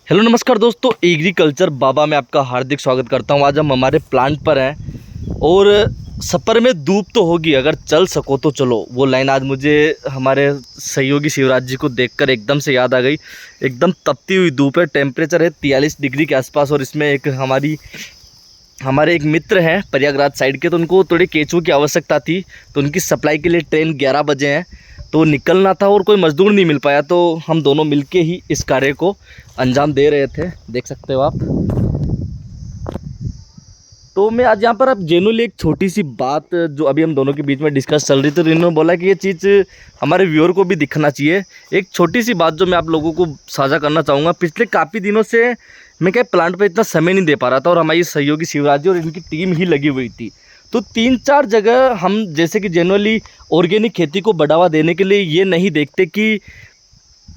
Hello नमस्कार दोस्तों, agriculture बाबा में आपका हार्दिक स्वागत करता हूं। आज हम हमारे प्लांट पर हैं और सफ़र में धूप तो होगी, अगर चल सको तो चलो। वो लाइन आज मुझे हमारे सहयोगी शिवराज जी को देखकर एकदम से याद आ गई। एकदम तपती हुई धूप है, टेम्परेचर है 43 डिग्री के आसपास। और इसमें एक हमारे एक मित्र हैं प्रयागराज साइड के, तो उनको थोड़ी केंचुओं की आवश्यकता थी। तो उनकी सप्लाई के लिए ट्रेन 11 बजे है, तो निकलना था और कोई मज़दूर नहीं मिल पाया। तो हम दोनों मिलके ही इस कार्य को अंजाम दे रहे थे, देख सकते हो आप। तो मैं आज यहाँ पर अब जेनुअली एक छोटी सी बात जो अभी हम दोनों के बीच में डिस्कस चल रही थी, तो इन्होंने बोला कि ये चीज़ हमारे व्यूअर को भी दिखना चाहिए। एक छोटी सी बात जो मैं आप लोगों को साझा करना चाहूँगा। पिछले काफ़ी दिनों से मैं क्या प्लांट पे इतना समय नहीं दे पा रहा था, और हमारी सहयोगी शिवराज जी और इनकी टीम ही लगी हुई थी। तो 3-4 जगह हम जैसे कि जेनुअली ऑर्गेनिक खेती को बढ़ावा देने के लिए ये नहीं देखते कि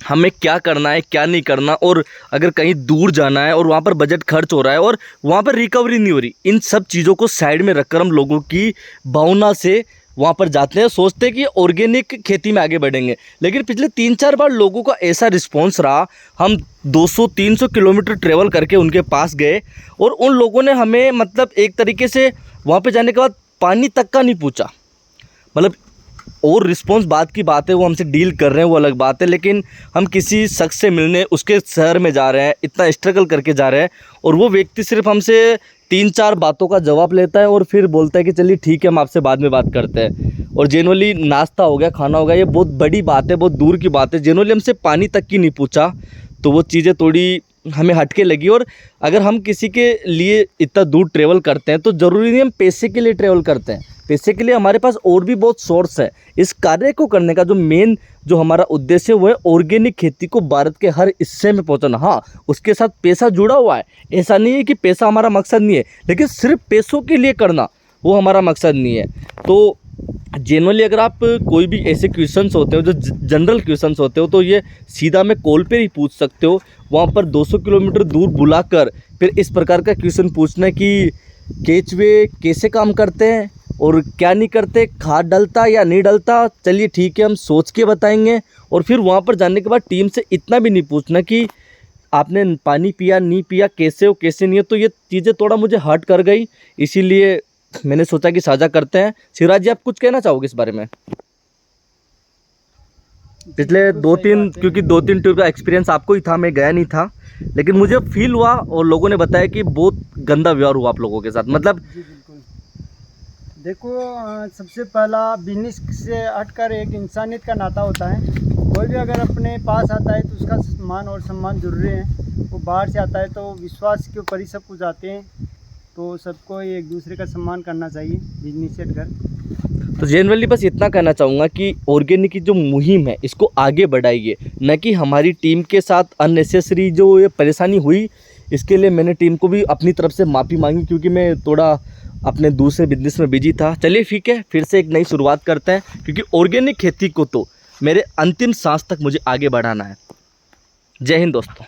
हमें क्या करना है क्या नहीं करना, और अगर कहीं दूर जाना है और वहाँ पर बजट खर्च हो रहा है और वहाँ पर रिकवरी नहीं हो रही, इन सब चीज़ों को साइड में रखकर हम लोगों की भावना से वहाँ पर जाते हैं, सोचते हैं कि ऑर्गेनिक खेती में आगे बढ़ेंगे। लेकिन पिछले 3-4 बार लोगों का ऐसा रिस्पॉन्स रहा, हम 200-300 किलोमीटर ट्रेवल करके उनके पास गए और उन लोगों ने हमें मतलब एक तरीके से वहाँ पे जाने के बाद पानी तक का नहीं पूछा। मतलब और रिस्पॉन्स बात की बात है, वो हमसे डील कर रहे हैं वो अलग बात है, लेकिन हम किसी शख्स से मिलने उसके शहर में जा रहे हैं, इतना स्ट्रगल करके जा रहे हैं, और वो व्यक्ति सिर्फ हमसे 3-4 बातों का जवाब लेता है और फिर बोलता है कि चलिए ठीक है हम आपसे बाद में बात करते हैं। और जेनुअली नाश्ता हो गया, खाना हो गया, ये बहुत बड़ी बात है, बहुत दूर की बात है। जेनुअली हमसे पानी तक की नहीं पूछा, तो वो चीज़ें थोड़ी हमें हटके लगी। और अगर हम किसी के लिए इतना दूर ट्रेवल करते हैं तो ज़रूरी नहीं हम पैसे के लिए ट्रेवल करते हैं। पैसे के लिए हमारे पास और भी बहुत सोर्स है। इस कार्य को करने का जो हमारा उद्देश्य है वो है ऑर्गेनिक खेती को भारत के हर हिस्से में पहुंचाना। हाँ, उसके साथ पैसा जुड़ा हुआ है, ऐसा नहीं है कि पैसा हमारा मकसद नहीं है, लेकिन सिर्फ पैसों के लिए करना वो हमारा मकसद नहीं है। तो जेनुअली अगर आप कोई भी ऐसे क्वेश्चंस होते हो जो जनरल क्वेश्चंस होते हो, तो ये सीधा मैं कॉल पे ही पूछ सकते हो। वहाँ पर 200 किलोमीटर दूर बुलाकर फिर इस प्रकार का क्वेश्चन पूछना कि केचुए कैसे काम करते हैं और क्या नहीं करते, खाद डलता या नहीं डलता, चलिए ठीक है हम सोच के बताएंगे। और फिर वहाँ पर जाने के बाद टीम से इतना भी नहीं पूछना कि आपने पानी पिया नहीं पिया, कैसे हो कैसे नहीं हो। तो ये चीज़ें थोड़ा मुझे हर्ट कर गई, इसीलिए मैंने सोचा कि साझा करते हैं। शिवराज जी, आप कुछ कहना चाहोगे इस बारे में? पिछले 2-3 क्योंकि 2-3 टूर का एक्सपीरियंस आपको ही था, मैं गया नहीं था, लेकिन मुझे फील हुआ और लोगों ने बताया कि बहुत गंदा व्यवहार हुआ आप लोगों के साथ। मतलब जी बिल्कुल। देखो, सबसे पहला बिजनेस से हटकर एक इंसानियत का नाता होता है। कोई भी अगर अपने पास आता है तो उसका मान और सम्मान जरूरी है। वो बाहर से आता है तो विश्वास के ऊपर ही सब कुछ आते हैं, तो सबको एक दूसरे का सम्मान करना चाहिए बिजनेस से हटकर। तो जनरली बस इतना कहना चाहूँगा कि ऑर्गेनिक की जो मुहिम है इसको आगे बढ़ाइए, न कि हमारी टीम के साथ अननेसेसरी जो ये परेशानी हुई इसके लिए मैंने टीम को भी अपनी तरफ से माफ़ी मांगी, क्योंकि मैं थोड़ा अपने दूसरे बिजनेस में बिजी था। चलिए ठीक है, फिर से एक नई शुरुआत करते हैं, क्योंकि ऑर्गेनिक खेती को तो मेरे अंतिम सांस तक मुझे आगे बढ़ाना है। जय हिंद दोस्तों।